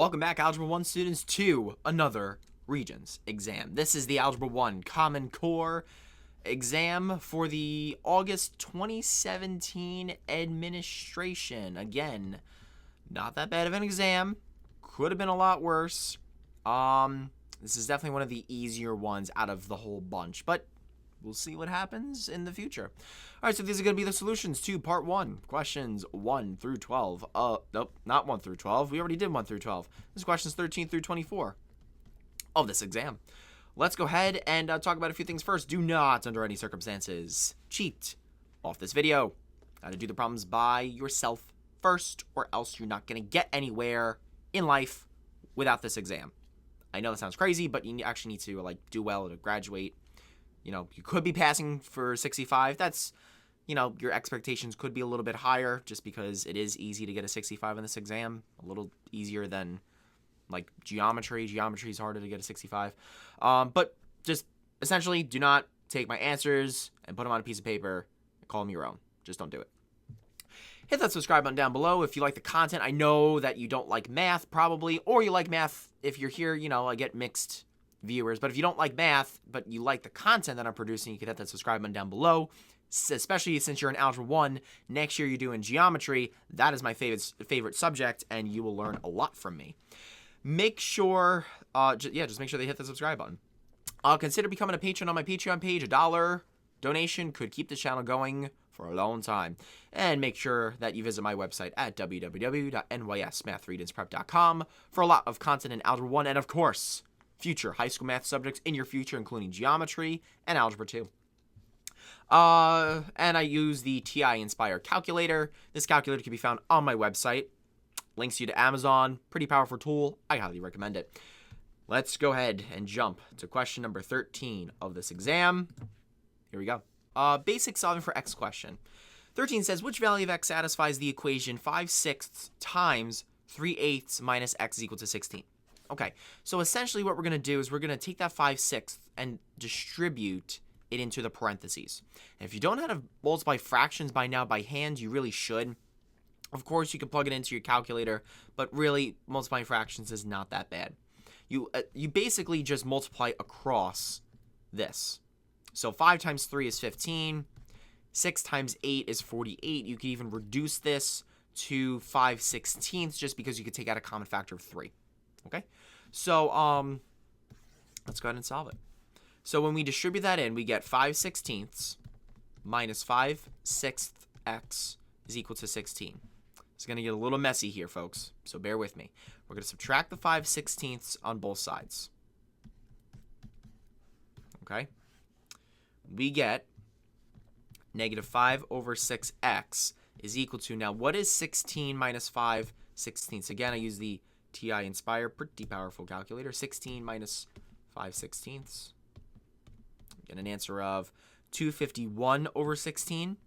Welcome back, Algebra 1 students, to another Regents exam. This is the Algebra 1 Common Core exam for the August 2017 administration. Again, not that bad of an exam. Could have been a lot worse. This is definitely one of the easier ones out of the whole bunch, but we'll see what happens in the future. All right, so these are going to be the solutions to part 1, questions 1 through 12. Nope, not 1 through 12. We already did 1 through 12. This is questions 13 through 24 of this exam. Let's go ahead and talk about a few things first. Do not, under any circumstances, cheat off this video. Got to do the problems by yourself first, or else you're not going to get anywhere in life without this exam. I know that sounds crazy, but you actually need to do well to graduate. You know, you could be passing for 65. That's, your expectations could be a little bit higher just because it is easy to get a 65 in this exam. A little easier than, geometry. Geometry is harder to get a 65. But just essentially do not take my answers and put them on a piece of paper and call them your own. Just don't do it. Hit that subscribe button down below if you like the content. I know that you don't like math, probably, or you like math. If you're here, I get mixed viewers, but if you don't like math but you like the content that I'm producing, you can hit that subscribe button down below, especially since you're in Algebra 1. Next year you're doing geometry. That is my favorite subject, and you will learn a lot from me. Make sure just make sure they hit the subscribe button. Consider becoming a patron on my Patreon page. $1 donation could keep this channel going for a long time. And make sure that you visit my website at www.nysmathreadsprep.com for a lot of content in Algebra 1 and, of course, future high school math subjects in your future, including geometry and Algebra 2. And I use the TI Inspire calculator. This calculator can be found on my website. Links you to Amazon. Pretty powerful tool. I highly recommend it. Let's go ahead and jump to question number 13 of this exam. Here we go. Basic solving for x question. 13 says, which value of x satisfies the equation 5/6 times 3/8 minus x is equal to 16? Okay, so essentially what we're going to do is we're going to take that 5/6 and distribute it into the parentheses. And if you don't know how to multiply fractions by now by hand, you really should. Of course, you can plug it into your calculator, but really, multiplying fractions is not that bad. You basically just multiply across this. So 5 times 3 is 15. 6 times 8 is 48. You can even reduce this to 5/16 just because you could take out a common factor of 3. Okay? So, let's go ahead and solve it. So when we distribute that in, we get 5/16 minus 5/6 x is equal to 16. It's going to get a little messy here, folks, so bear with me. We're going to subtract the 5/16 on both sides. Okay? We get negative 5/6x is equal to, now what is 16 minus 5/16? Again, I use the TI Inspire, pretty powerful calculator. 16 minus 5/16. Get an answer of 251/16.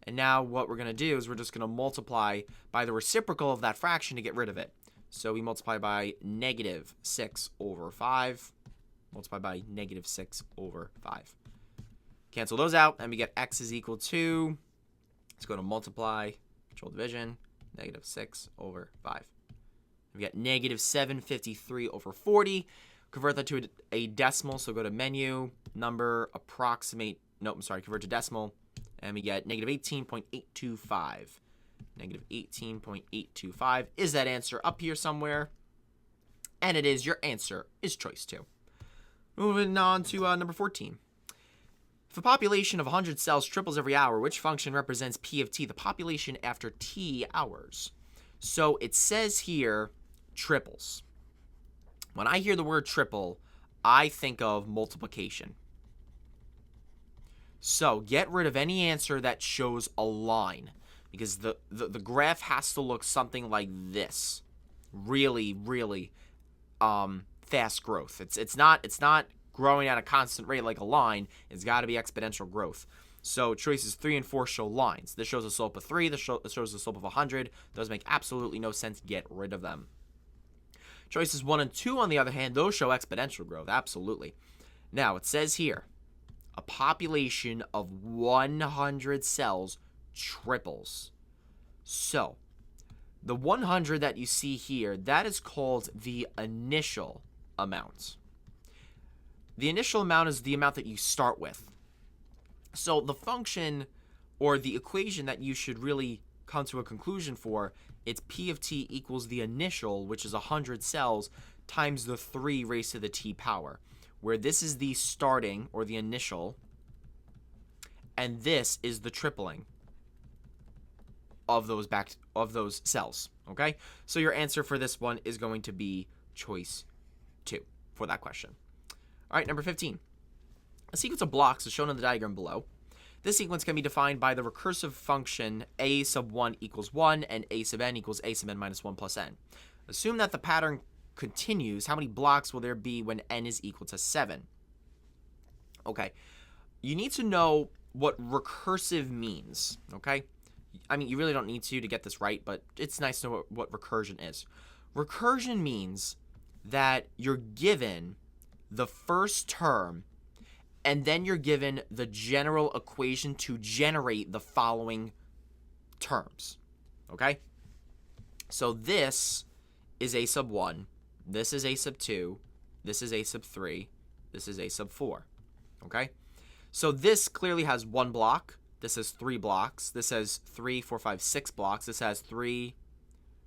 And now what we're going to do is we're just going to multiply by the reciprocal of that fraction to get rid of it. So we multiply by negative 6/5. Multiply by negative 6/5. Cancel those out, and we get x is equal to, let's go to multiply, control division, negative 6/5. We get negative 753/40. Convert that to a decimal, so go to menu, number, approximate, convert to decimal, and we get negative 18.825. Negative 18.825 is that answer up here somewhere, and it is. Your answer is choice 2. Moving on to number 14. If a population of 100 cells triples every hour, which function represents P of t, the population after t hours? So it says here triples. When I hear the word triple, I think of multiplication. So get rid of any answer that shows a line, because the graph has to look something like this. Really, really fast growth. It's not growing at a constant rate like a line. It's got to be exponential growth. So choices 3 and 4 show lines. This shows a slope of 3. This shows a slope of 100. Those make absolutely no sense. Get rid of them. Choices 1 and 2, on the other hand, those show exponential growth. Absolutely. Now, it says here, a population of 100 cells triples. So, The 100 that you see here, that is called the initial amount. The initial amount is the amount that you start with. So the function or the equation that you should really come to a conclusion for, it's P of t equals the initial, which is 100 cells, times the 3 raised to the t power, where this is the starting or the initial, and this is the tripling of those cells. Okay, so your answer for this one is going to be choice 2 for that question. All right, number 15. A sequence of blocks is shown in the diagram below. This sequence can be defined by the recursive function a sub 1 equals 1 and a sub n equals a sub n minus 1 plus n. Assume that the pattern continues. How many blocks will there be when n is equal to 7? Okay, you need to know what recursive means, okay? I mean, you really don't need to get this right, but it's nice to know what recursion is. Recursion means that you're given the first term, and then you're given the general equation to generate the following terms, okay? So this is a sub 1, this is a sub 2, this is a sub 3, this is a sub 4, okay? So this clearly has 1 block, this has 3 blocks, this has 3, 4, 5, 6 blocks, this has 3,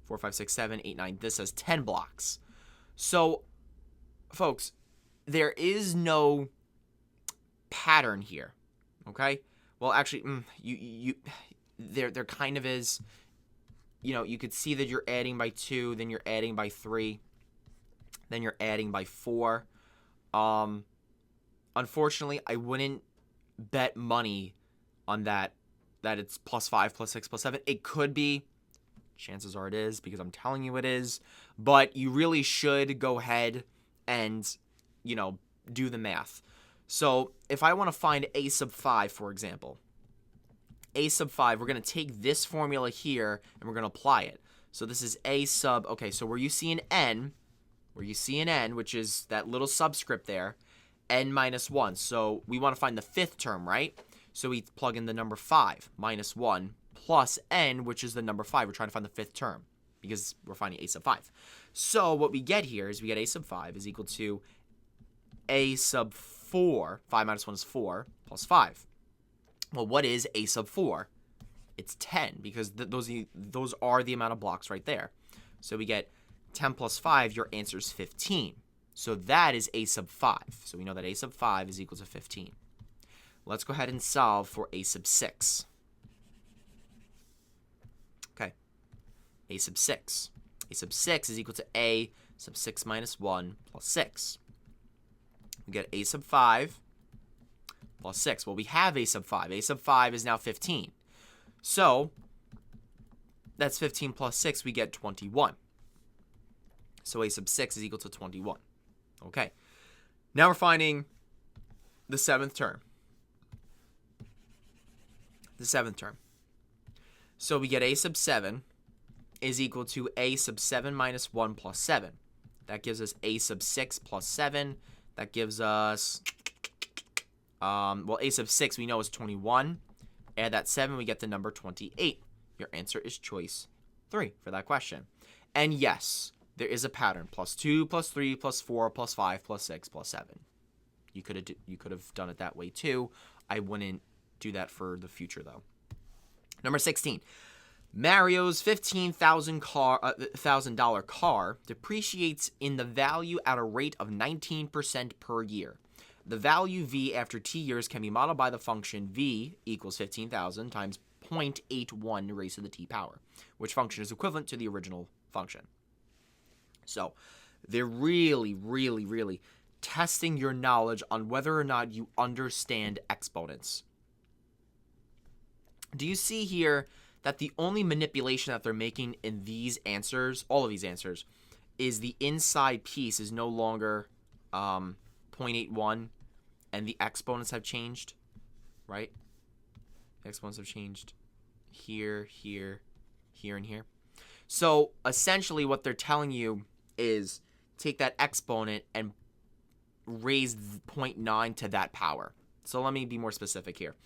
4, 5, 6, 7, 8, 9, this has 10 blocks. So, folks, there is no pattern here, okay? Well, actually, there kind of is. You know, you could see that you're adding by 2, then you're adding by 3, then you're adding by 4. Unfortunately, I wouldn't bet money on that it's plus 5, plus 6, plus 7. It could be. Chances are it is, because I'm telling you it is. But you really should go ahead and, you know, do the math. So if I want to find a sub 5, for example, a sub 5, we're going to take this formula here and we're going to apply it. So this is a sub, okay, so where you see an n, which is that little subscript there, n minus 1. So we want to find the 5th term, right? So we plug in the number 5 minus 1 plus n, which is the number 5. We're trying to find the 5th term because we're finding a sub 5. So what we get here is we get a sub 5 is equal to a sub 4. 5 minus 1 is 4 plus 5. Well, what is a sub 4? It's 10 because those are the amount of blocks right there. So we get 10 plus 5, your answer is 15. So that is a sub 5. So we know that a sub 5 is equal to 15. Let's go ahead and solve for a sub 6. Okay. A sub 6. A sub 6 is equal to a sub 6 minus 1 plus 6. We get a sub 5 plus 6. Well, we have a sub 5. A sub 5 is now 15. So that's 15 plus 6. We get 21. So a sub 6 is equal to 21. Okay. Now we're finding the 7th term. The 7th term. So we get a sub 7 is equal to a sub 7 minus 1 plus 7. That gives us a sub 6 plus 7. That gives us, well, a sub 6 we know is 21. Add that 7, we get the number 28. Your answer is choice 3 for that question. And yes, there is a pattern. Plus 2, plus 3, plus 4, plus 5, plus 6, plus 7. You could have done it that way too. I wouldn't do that for the future though. Number 16. Mario's $15,000 car depreciates in the value at a rate of 19% per year. The value v after t years can be modeled by the function v equals 15,000 times 0.81 raised to the t power, which function is equivalent to the original function. So they're really, really, really testing your knowledge on whether or not you understand exponents. Do you see here that the only manipulation that they're making in these answers, all of these answers, is the inside piece is no longer 0.81 and the exponents have changed, right? The exponents have changed here, here, here, and here. So essentially what they're telling you is take that exponent and raise 0.9 to that power. So let me be more specific here.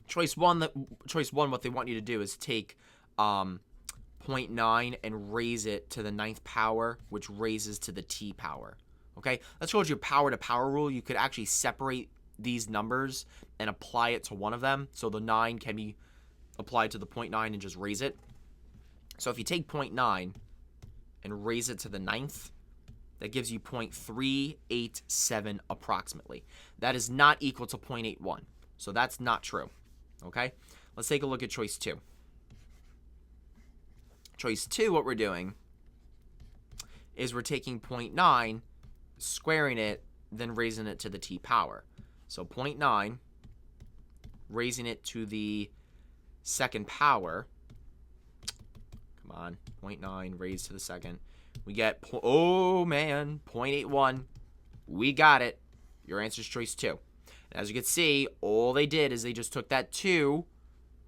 Choice one, what they want you to do is take 0.9 and raise it to the 9th power, which raises to the t power. Okay, let's go with your power to power rule. You could actually separate these numbers and apply it to one of them. So the 9 can be applied to the 0.9 and just raise it. So if you take 0.9 and raise it to the 9th, that gives you 0.387 approximately. That is not equal to 0.81. So that's not true. Okay, let's take a look at choice 2. Choice 2, what we're doing is we're taking 0.9, squaring it, then raising it to the t power. So 0.9, raising it to the 2nd power. Come on, 0.9 raised to the 2nd. We get, oh man, 0.81. We got it. Your answer is choice 2. And as you can see, all they did is they just took that 2,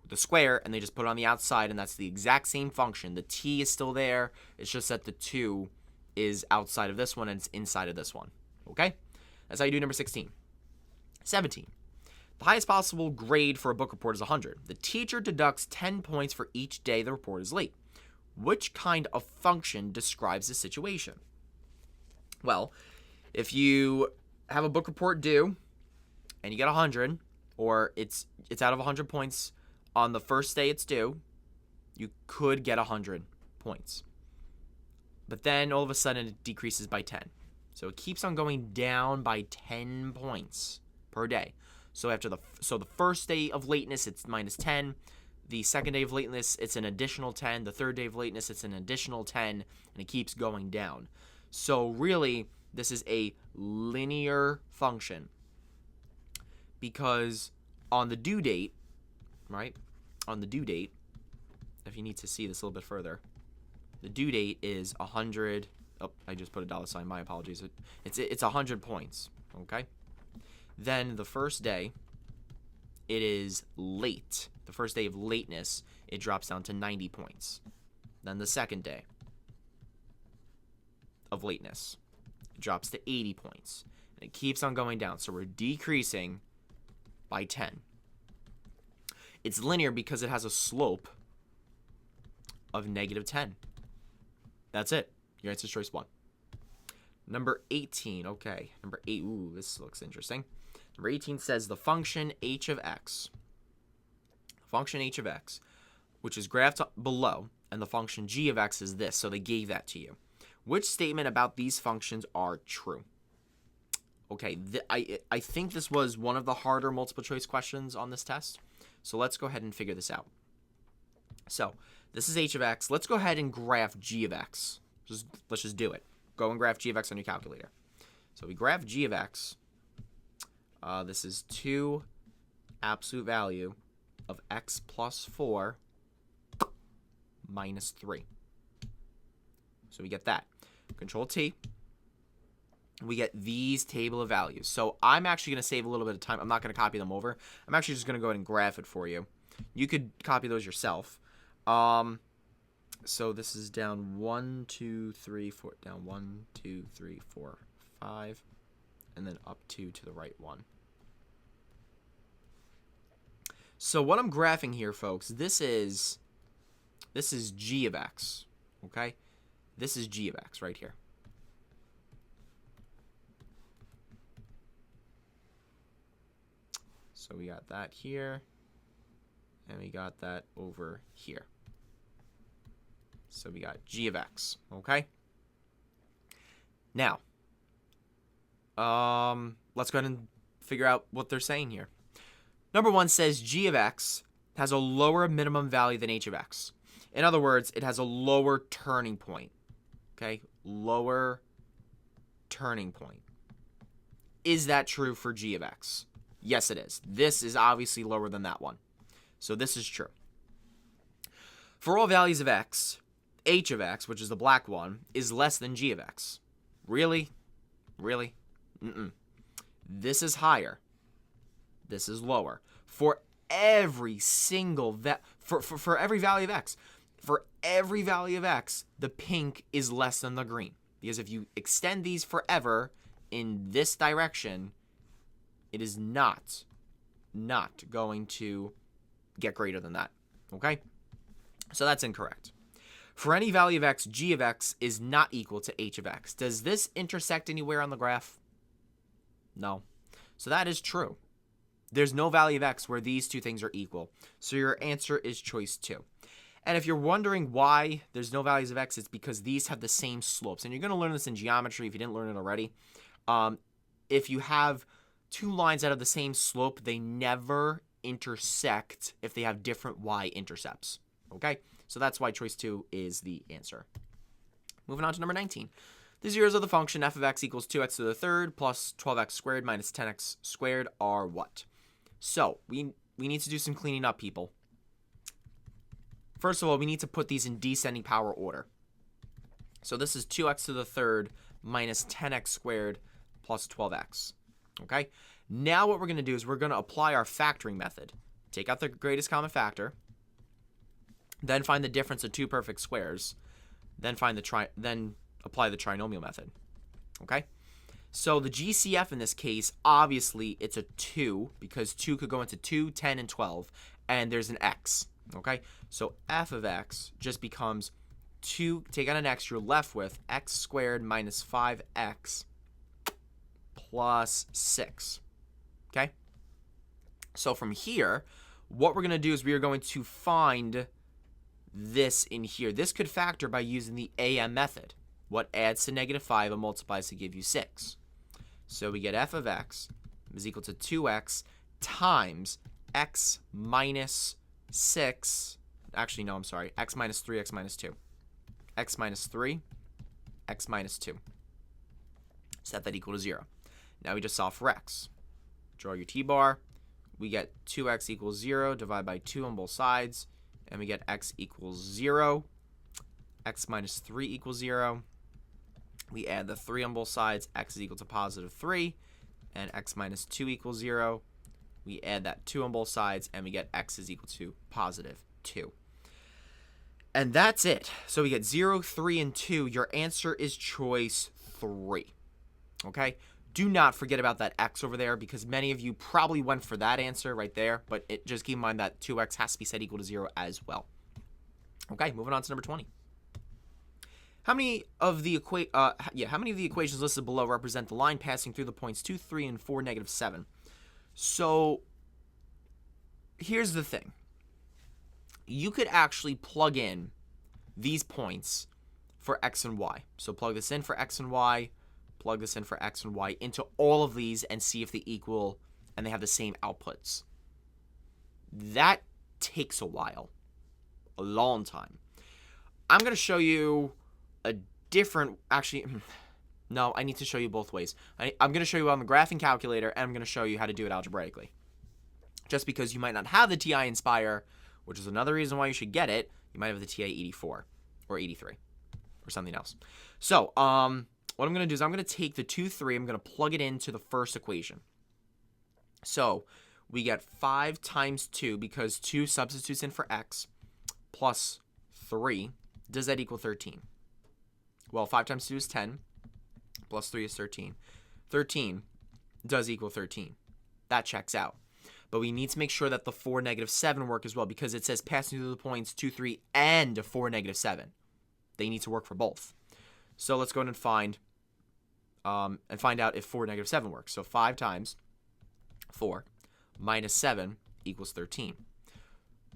the square, and they just put it on the outside, and that's the exact same function. The t is still there. It's just that the 2 is outside of this one and it's inside of this one. Okay? That's how you do number 16. 17. The highest possible grade for a book report is 100. The teacher deducts 10 points for each day the report is late. Which kind of function describes the situation? Well, if you have a book report due and you get 100, or it's out of 100 points on the first day it's due, you could get 100 points. But then all of a sudden it decreases by 10. So it keeps on going down by 10 points per day. So the first day of lateness, it's minus 10. The second day of lateness, it's an additional 10. The third day of lateness, it's an additional 10. And it keeps going down. So really, this is a linear function. Because on the due date, right? On the due date, if you need to see this a little bit further, the due date is 100. Oh, I just put a dollar sign. My apologies. It's 100 points. Okay. Then the first day, it is late. The first day of lateness, it drops down to 90 points. Then the second day of lateness, it drops to 80 points. And it keeps on going down. So we're decreasing by 10. It's linear because it has a slope of negative 10. That's it. Your answer is choice 1. Number 18. Okay. Number 8. Ooh, this looks interesting. Number 18 says the function h of x. Function h of x, which is graphed below, and the function g of x is this. So they gave that to you. Which statement about these functions are true? Okay. I think this was one of the harder multiple choice questions on this test. So let's go ahead and figure this out. So this is h of x. Let's go ahead and graph g of x. Let's just do it. Go and graph g of x on your calculator. So we graph g of x. This is 2 absolute value of x plus 4 minus 3. So we get that. Control T. We get these table of values. So I'm actually going to save a little bit of time. I'm not going to copy them over. I'm actually just going to go ahead and graph it for you. You could copy those yourself. So this is down 1, 2, 3, 4. Down 1, 2, 3, 4, 5. And then up 2 to the right 1. So what I'm graphing here, folks, this is g of x. Okay? This is g of x right here. So we got that here, and we got that over here. So we got g of x, okay? Now, let's go ahead and figure out what they're saying here. Number 1 says g of x has a lower minimum value than h of x. In other words, it has a lower turning point, okay? Lower turning point. Is that true for g of x? Yes, it is. This is obviously lower than that one. So this is true. For all values of x, h of x, which is the black one, is less than g of x. Really? Really? This is higher. This is lower. For every single for every value of x. For every value of x, the pink is less than the green. Because if you extend these forever in this direction, it is not going to get greater than that. Okay? So that's incorrect. For any value of x, g of x is not equal to h of x. Does this intersect anywhere on the graph? No. So that is true. There's no value of x where these two things are equal. So your answer is choice 2. And if you're wondering why there's no values of x, it's because these have the same slopes. And you're going to learn this in geometry if you didn't learn it already. If you have two lines that have the same slope, they never intersect if they have different y-intercepts. Okay? So that's why choice 2 is the answer. Moving on to number 19. The zeros of the function f of x equals 2x to the third plus 12x squared minus 10x squared are what? So we need to do some cleaning up, people. First of all, we need to put these in descending power order. So this is 2x to the third minus 10x squared plus 12x. Okay? Now what we're going to do is we're going to apply our factoring method. Take out the greatest common factor. Then find the difference of two perfect squares. Then apply the trinomial method. Okay? So the GCF in this case, obviously it's a 2 because 2 could go into 2, 10, and 12. And there's an x. Okay? So f of x just becomes 2, take out an x, you're left with x squared minus 5x plus 6. Okay? So from here, what we're going to do is we are going to find this in here. This could factor by using the AM method. What adds to negative 5 and multiplies to give you 6. So we get f of x is equal to 2x times x minus 6. Actually, no, I'm sorry. X minus 3, x minus 2. X minus 3, x minus 2. Set that equal to 0. Now we just solve for x. Draw your t-bar. We get 2x equals 0, divide by 2 on both sides, and we get x equals 0. X minus 3 equals 0. We add the 3 on both sides, x is equal to positive 3, and x minus 2 equals 0. We add that 2 on both sides, and we get x is equal to positive 2. And that's it. So we get 0, 3, and 2. Your answer is choice 3. Okay? Do not forget about that x over there because many of you probably went for that answer right there, but just keep in mind that 2x has to be set equal to 0 as well. Okay, moving on to number 20. How many of the equations listed below represent the line passing through the points 2, 3, and 4, negative 7? So here's the thing. You could actually plug in these points for x and y. So plug this in for x and y, plug this in for x and y into all of these and see if they equal and they have the same outputs. That takes a while, a long time. I'm going to show you a different, actually, no, I need to show you both ways. I'm going to show you on the graphing calculator and I'm going to show you how to do it algebraically. Just because you might not have the TI Inspire, which is another reason why you should get it, you might have the TI 84 or 83 or something else. So, what I'm going to do is I'm going to take the 2, 3, I'm going to plug it into the first equation. So, we get 5 times 2 because 2 substitutes in for x plus 3. Does that equal 13? Well, 5 times 2 is 10 plus 3 is 13. 13 does equal 13. That checks out. But we need to make sure that the 4, negative 7 work as well because it says passing through the points 2, 3, and 4, negative 7. They need to work for both. So let's go ahead and find out if 4, negative 7 works. So 5 times 4 minus 7 equals 13.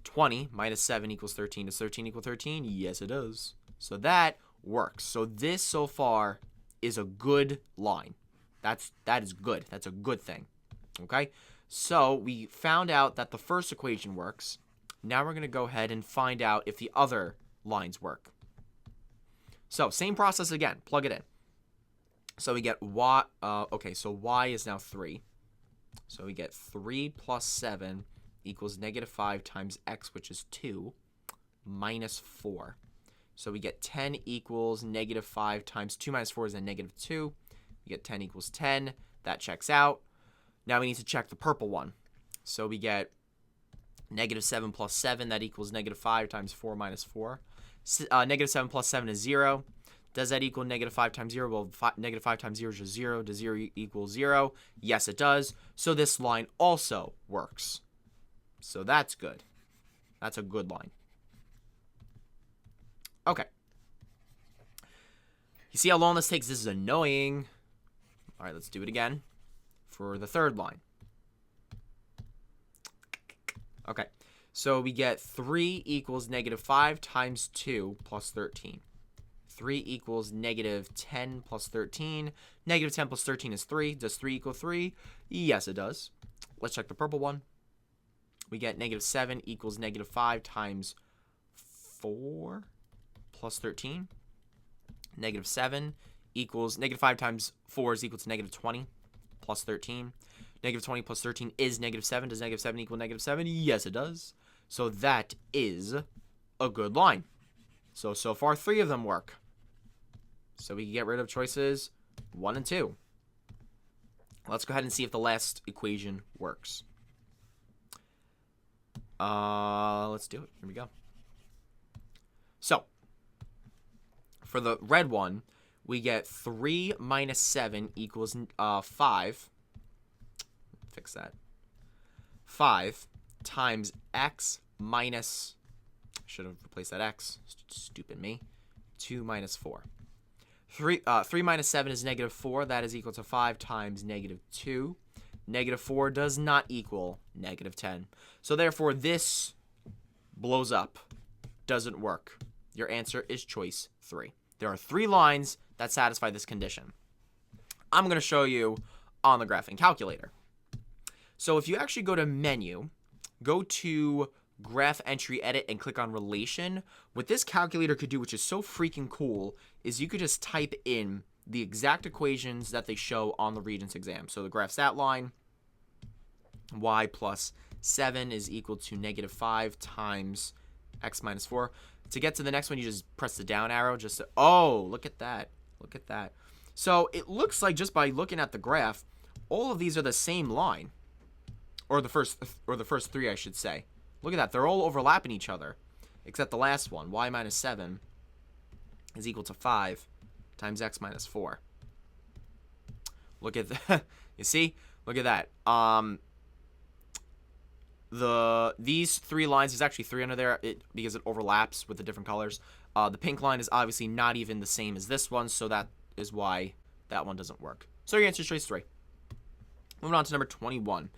20 minus 7 equals 13. Does 13 equal 13? Yes, it does. So that works. So this so far is a good line. That is good. That's a good thing. Okay? So we found out that the first equation works. Now we're going to go ahead and find out if the other lines work. So same process again. Plug it in. So we get y. So y is now 3. So we get 3 plus 7 equals negative 5 times x, which is 2, minus 4. So we get 10 equals negative 5 times 2 minus 4 is a negative 2. We get 10 equals 10. That checks out. Now we need to check the purple one. So we get negative 7 plus 7. That equals negative 5 times 4 minus 4. Negative 7 plus 7 is 0. Does that equal negative 5 times 0? Well, negative 5 times 0 is just 0. Does 0 equal 0? Yes, it does. So this line also works. So that's good. That's a good line. Okay. You see how long this takes? This is annoying. All right, let's do it again for the third line. Okay, so we get 3 equals negative 5 times 2 plus 13. 3 equals negative 10 plus 13. Negative 10 plus 13 is 3. Does 3 equal 3? Yes, it does. Let's check the purple one. We get negative 7 equals negative 5 times 4 plus 13. Negative 7 equals negative 5 times 4 is equal to negative 20 plus 13. Negative 20 plus 13 is negative 7. Does negative 7 equal negative 7? Yes, it does. So that is a good line. So far, 3 of them work. So we can get rid of choices 1 and 2. Let's go ahead and see if the last equation works. Let's do it. Here we go. So, for the red one, we get 3 minus 7 equals 5. Fix that. 5 times x minus, should have replaced that x, stupid me, 2 minus 4. 3 minus 7 is negative 4. That is equal to 5 times negative 2. Negative 4 does not equal negative 10. So therefore, this blows up. Doesn't work. Your answer is choice 3. There are 3 lines that satisfy this condition. I'm going to show you on the graphing calculator. So if you actually go to menu, go to graph entry edit and click on relation, what this calculator could do, which is so freaking cool, is you could just type in the exact equations that they show on the Regents exam. So the graph stat line, y plus 7 is equal to negative 5 times x minus 4. To get to the next one, you just press the down arrow. Oh, look at that. Look at that. So it looks like just by looking at the graph, all of these are the same line. Or the first 3, I should say. Look at that. They're all overlapping each other. Except the last one, y minus 7 is equal to 5 times x minus 4. Look at that. You see? Look at that. These 3 lines, there's actually 3 under there because it overlaps with the different colors. The pink line is obviously not even the same as this one, so that is why that one doesn't work. So your answer is choice 3. Moving on to number 21.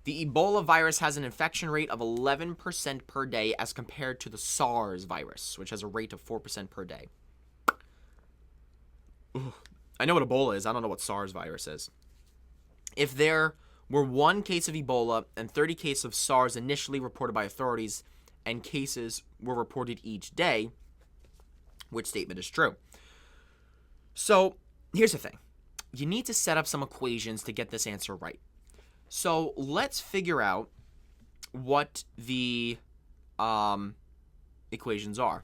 The Ebola virus has an infection rate of 11% per day as compared to the SARS virus, which has a rate of 4% per day. Ooh. I know what Ebola is. I don't know what SARS virus is. If there were 1 case of Ebola and 30 cases of SARS initially reported by authorities, and cases were reported each day, which statement is true? So here's the thing. You need to set up some equations to get this answer right. So let's figure out what the equations are.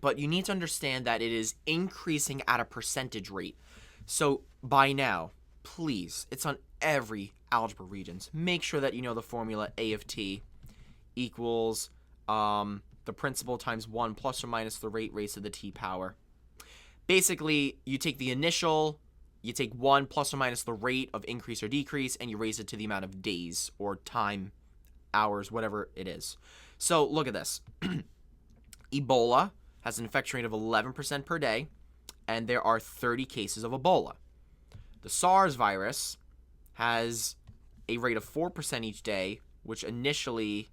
But you need to understand that it is increasing at a percentage rate. So by now, please, it's on every algebra Regents. Make sure that you know the formula A of t equals the principal times 1 plus or minus the rate raised to the t power. Basically, you take the initial, you take 1 plus or minus the rate of increase or decrease, and you raise it to the amount of days or time, hours, whatever it is. So look at this. Ebola has an infection rate of 11% per day, and there are 30 cases of Ebola. The SARS virus has a rate of 4% each day, which initially...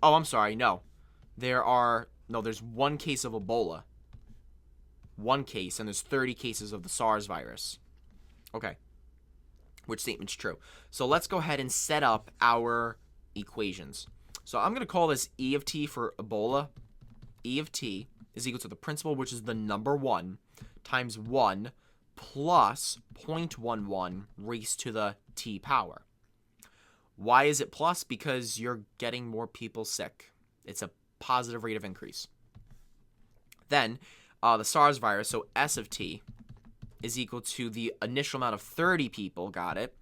Oh, I'm sorry, no. There's 1 case of Ebola. 1 case, and there's 30 cases of the SARS virus. Okay. Which statement's true? So let's go ahead and set up our equations. So I'm going to call this E of t for Ebola. E of t is equal to the principal, which is the number 1, times 1 plus 0.11 raised to the t power. Why is it plus? Because you're getting more people sick. It's a positive rate of increase. Then the SARS virus, so S of t, is equal to the initial amount of 30 people, got it?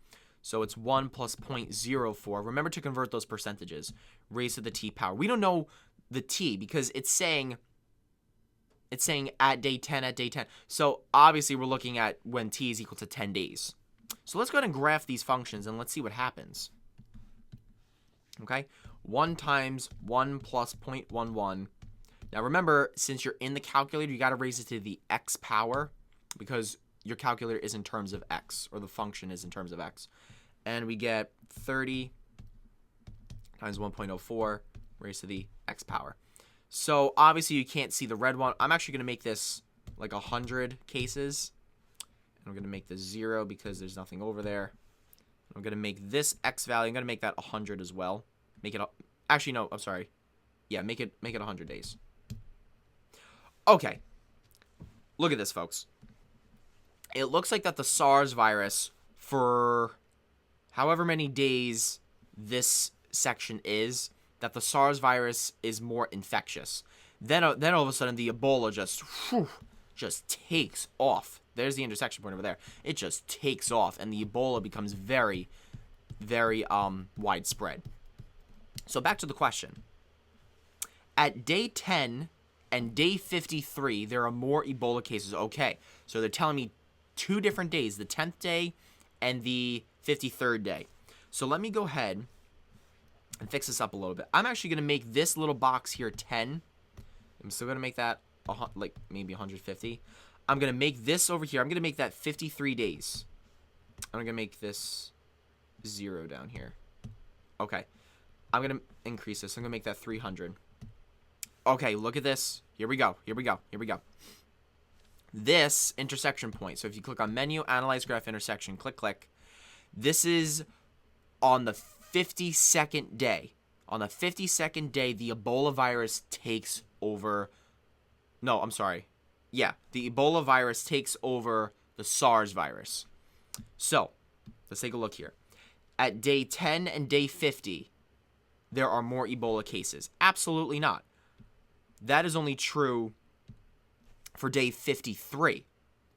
So it's 1 plus 0.04. Remember to convert those percentages, raised to the t power. We don't know the t because it's saying at day 10. So obviously we're looking at when t is equal to 10 days. So let's go ahead and graph these functions and let's see what happens. Okay, 1 times 1 plus 0.11. Now remember, since you're in the calculator, you got to raise it to the x power because your calculator is in terms of x, or the function is in terms of x. And we get 30 times 1.04 raised to the x power. So obviously you can't see the red one. I'm actually going to make this like 100 cases. And I'm going to make this 0 because there's nothing over there. I'm going to make this x value, I'm going to make that 100 as well. Make it, actually no, I'm sorry. Yeah, make it 100 days. Okay. Look at this, folks. It looks like that the SARS virus, for however many days this section is, that the SARS virus is more infectious. Then all of a sudden the Ebola just takes off. There's the intersection point over there. It just takes off, and the Ebola becomes very, very widespread. So back to the question. At day 10 and day 53, there are more Ebola cases. Okay, so they're telling me 2 different days, the 10th day and the 53rd day. So let me go ahead and fix this up a little bit. I'm actually going to make this little box here 10. I'm still going to make that like maybe 150. I'm going to make this over here. I'm going to make that 53 days. I'm going to make this 0 down here. Okay. I'm going to increase this. I'm going to make that 300. Okay, look at this. Here we go. Here we go. Here we go. This intersection point. So if you click on menu, analyze graph intersection, click. This is on the 52nd day. On the 52nd day, the Ebola virus takes over. No, I'm sorry. Yeah, the Ebola virus takes over the SARS virus. So, let's take a look here. At day 10 and day 50, there are more Ebola cases. Absolutely not. That is only true for day 53.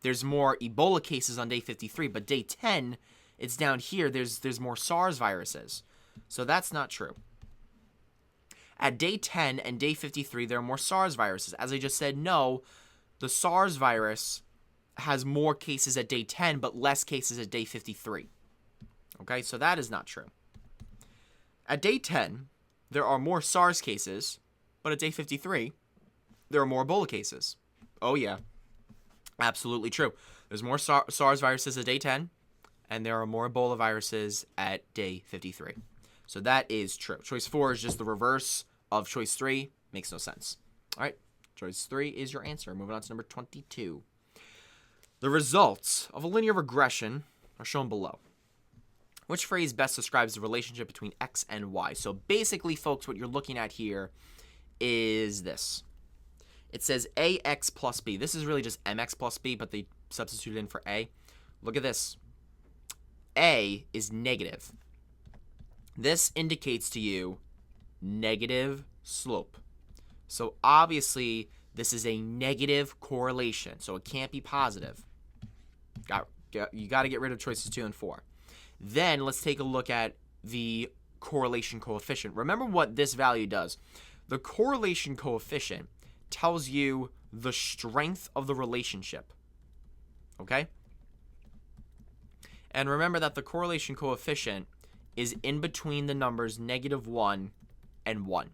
There's more Ebola cases on day 53, but day 10, it's down here. There's more SARS viruses. So that's not true. At day 10 and day 53, there are more SARS viruses. As I just said, no, the SARS virus has more cases at day 10, but less cases at day 53. Okay, so that is not true. At day 10, there are more SARS cases, but at day 53, there are more Ebola cases. Oh, yeah. Absolutely true. There's more SARS viruses at day 10, and there are more Ebola viruses at day 53. So that is true. Choice 4 is just the reverse of choice 3. Makes no sense. All right. Choice 3 is your answer. Moving on to number 22. The results of a linear regression are shown below. Which phrase best describes the relationship between x and y? So basically, folks, what you're looking at here is this. It says ax plus b. This is really just mx plus b, but they substituted in for a. Look at this. A is negative. This indicates to you negative slope. So obviously, this is a negative correlation, so it can't be positive. You got to get rid of choices 2 and 4. Then let's take a look at the correlation coefficient. Remember what this value does. The correlation coefficient tells you the strength of the relationship. Okay? And remember that the correlation coefficient is in between the numbers -1 and 1.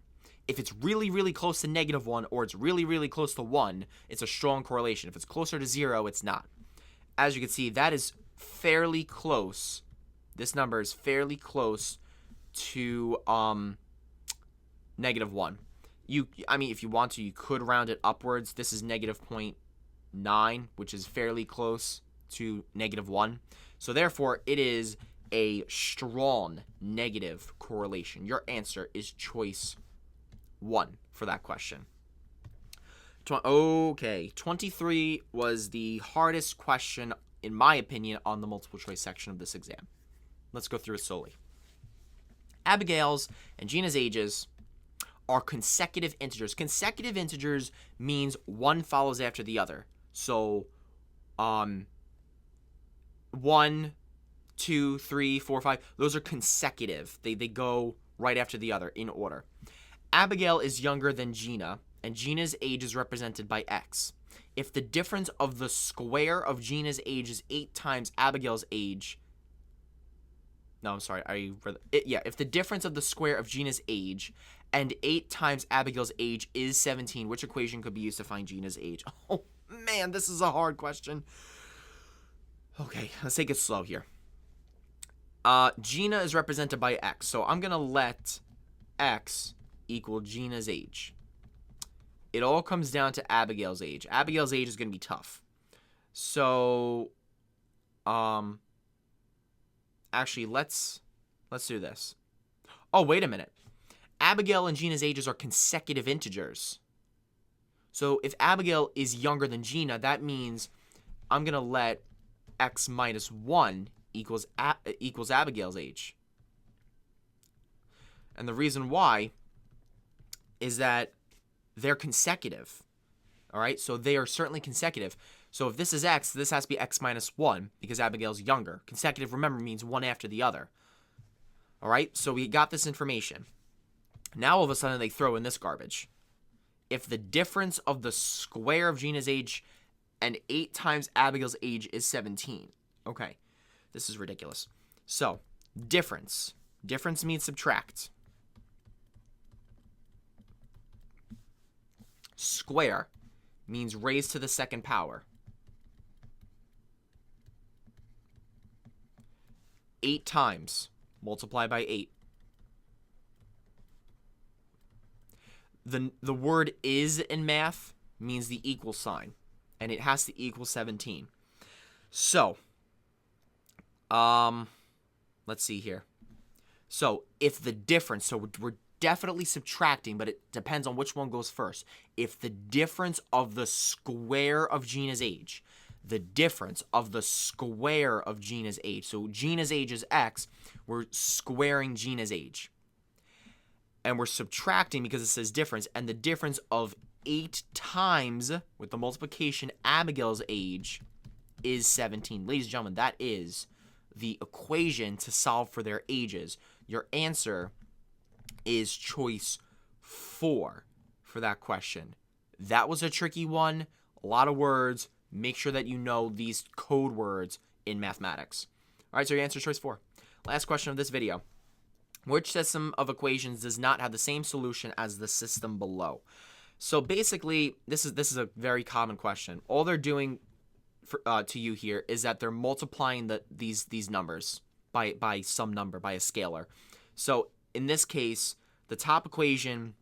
If it's really, really close to -1 or it's really, really close to 1, it's a strong correlation. If it's closer to 0, it's not. As you can see, that is fairly close. This number is fairly close to -1. I mean, if you want to, you could round it upwards. This is -0.9, which is fairly close to -1. So therefore, it is a strong negative correlation. Your answer is choice 1 for that question. Okay, 23 was the hardest question, in my opinion, on the multiple choice section of this exam. Let's go through it slowly. Abigail's and Gina's ages are consecutive integers. Consecutive integers means one follows after the other. So, 1, 2, 3, 4, 5. Those are consecutive. They go right after the other in order. Abigail is younger than Gina, and Gina's age is represented by x. If the difference of the square of Gina's age is 8 times Abigail's age, if the difference of the square of Gina's age and 8 times Abigail's age is 17. Which equation could be used to find Gina's age? Oh, man, this is a hard question. Okay, let's take it slow here. Gina is represented by X, so I'm going to let X equal Gina's age. It all comes down to Abigail's age. Abigail's age is going to be tough. So, actually, let's do this. Oh, wait a minute. Abigail and Gina's ages are consecutive integers. So if Abigail is younger than Gina, that means I'm going to let X minus 1 equals Abigail's age. And the reason why is that they're consecutive. All right, so they are certainly consecutive. So if this is X, this has to be X minus 1 because Abigail's younger. Consecutive, remember, means one after the other. All right, so we got this information. Now all of a sudden they throw in this garbage. If the difference of the square of Gina's age and 8 times Abigail's age is 17. Okay, this is ridiculous. So, difference. Difference means subtract. Square means raise to the second power. 8 times. Multiply by 8. The word is in math means the equal sign, and it has to equal 17. So, let's see here. So, if the difference, so we're definitely subtracting, but it depends on which one goes first. If the difference of the square of Gina's age, the difference of the square of Gina's age, so Gina's age is X, we're squaring Gina's age. And we're subtracting because it says difference, and the difference of 8 times, with the multiplication, Abigail's age is 17. Ladies and gentlemen, that is the equation to solve for their ages. Your answer is choice 4 for that question. That was a tricky one, a lot of words. Make sure that you know these code words in mathematics. All right, so your answer is choice 4. Last question of this video. Which system of equations does not have the same solution as the system below? So basically, this is a very common question. All they're doing to you here is that they're multiplying these numbers by some number, by a scalar. So in this case, the top equation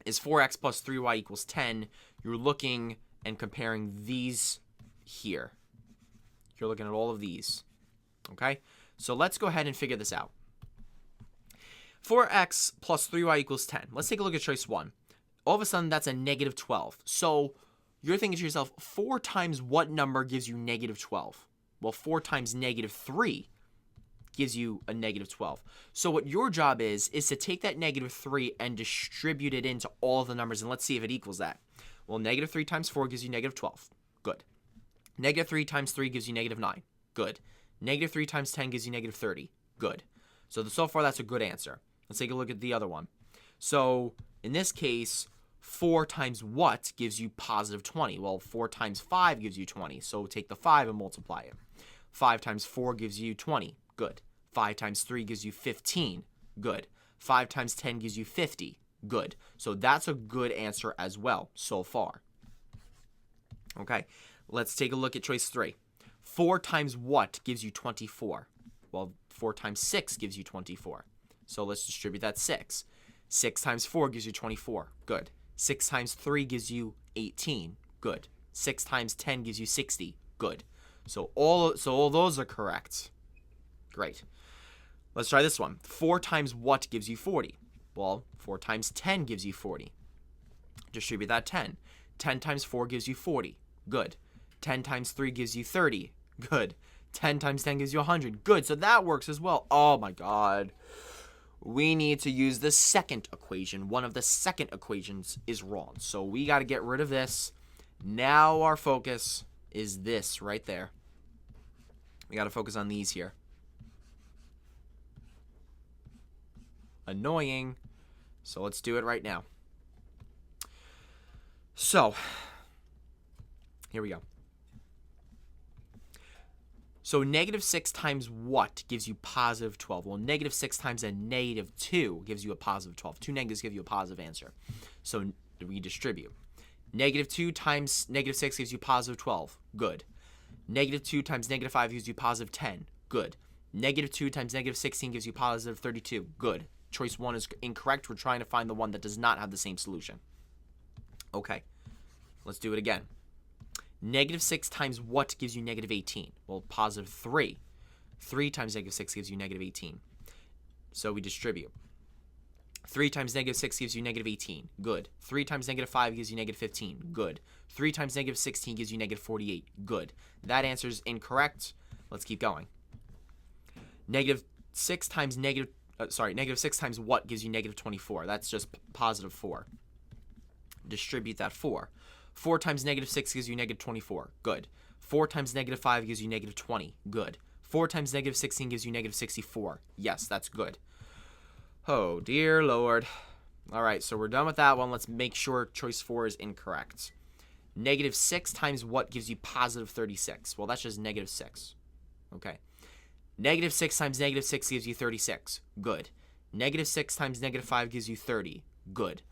is 4x plus 3y equals 10. You're looking and comparing these here. You're looking at all of these. Okay? So let's go ahead and figure this out. 4x plus 3y equals 10. Let's take a look at choice 1. All of a sudden, that's a negative 12. So you're thinking to yourself, 4 times what number gives you negative 12? Well, 4 times negative 3 gives you a negative 12. So what your job is to take that negative 3 and distribute it into all of the numbers, and let's see if it equals that. Well, negative 3 times 4 gives you negative 12. Good. Negative 3 times 3 gives you negative 9. Good. Negative 3 times 10 gives you negative 30. Good. So far, that's a good answer. Let's take a look at the other one. So in this case, 4 times what gives you positive 20? Well, 4 times 5 gives you 20. So take the 5 and multiply it. 5 times 4 gives you 20. Good. 5 times 3 gives you 15. Good. 5 times 10 gives you 50. Good. So that's a good answer as well so far. Okay. Let's take a look at choice 3. 4 times what gives you 24? Well, 4 times 6 gives you 24. So let's distribute that 6. 6 times 4 gives you 24. Good. 6 times 3 gives you 18. Good. 6 times 10 gives you 60. Good. So all those are correct. Great. Let's try this one. 4 times what gives you 40? Well, 4 times 10 gives you 40. Distribute that 10. 10 times 4 gives you 40. Good. 10 times 3 gives you 30. Good. 10 times 10 gives you 100. Good. So that works as well. Oh my God. We need to use the second equation. One of the second equations is wrong. So we got to get rid of this. Now our focus is this right there. We got to focus on these here. Annoying. So let's do it right now. So, here we go. So negative 6 times what gives you positive 12? Well, negative 6 times a negative 2 gives you a positive 12. Two negatives give you a positive answer. So we distribute. Negative 2 times negative 6 gives you positive 12. Good. Negative 2 times negative 5 gives you positive 10. Good. Negative 2 times negative 16 gives you positive 32. Good. Choice 1 is incorrect. We're trying to find the one that does not have the same solution. Okay. Let's do it again. Negative 6 times what gives you negative 18? Well, positive 3. 3 times negative 6 gives you negative 18. So we distribute. 3 times negative 6 gives you negative 18. Good. 3 times negative 5 gives you negative 15. Good. 3 times negative 16 gives you negative 48. Good. That answer is incorrect. Let's keep going. Negative 6 times negative 6 times what gives you negative 24? That's just positive 4. Distribute that 4. 4 times negative 6 gives you negative 24. Good. 4 times negative 5 gives you negative 20. Good. 4 times negative 16 gives you negative 64. Yes, that's good. Oh, dear Lord. All right, so we're done with that one. Let's make sure choice 4 is incorrect. Negative 6 times what gives you positive 36? Well, that's just negative 6. Okay. Negative 6 times negative 6 gives you 36. Good. Negative 6 times negative 5 gives you 30. Good.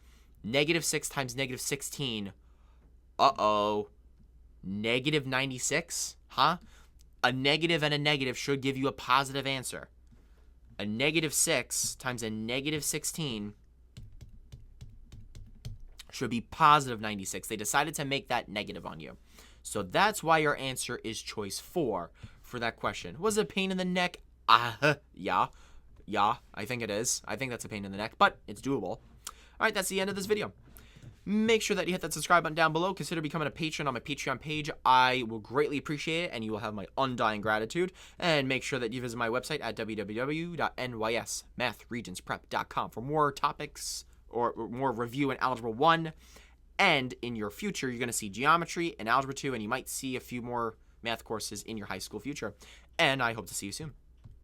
Negative 6 times negative 16. Uh-oh. Negative 96? Huh? A negative and a negative should give you a positive answer. A negative 6 times a negative 16 should be positive 96. They decided to make that negative on you. So that's why your answer is choice 4 for that question. Was it a pain in the neck? Yeah, I think it is. I think that's a pain in the neck, but it's doable. All right, that's the end of this video. Make sure that you hit that subscribe button down below. Consider becoming a patron on my Patreon page. I will greatly appreciate it, and you will have my undying gratitude. And make sure that you visit my website at www.nysmathregentsprep.com for more topics or more review in Algebra 1. And in your future, you're going to see geometry and Algebra 2, and you might see a few more math courses in your high school future. And I hope to see you soon.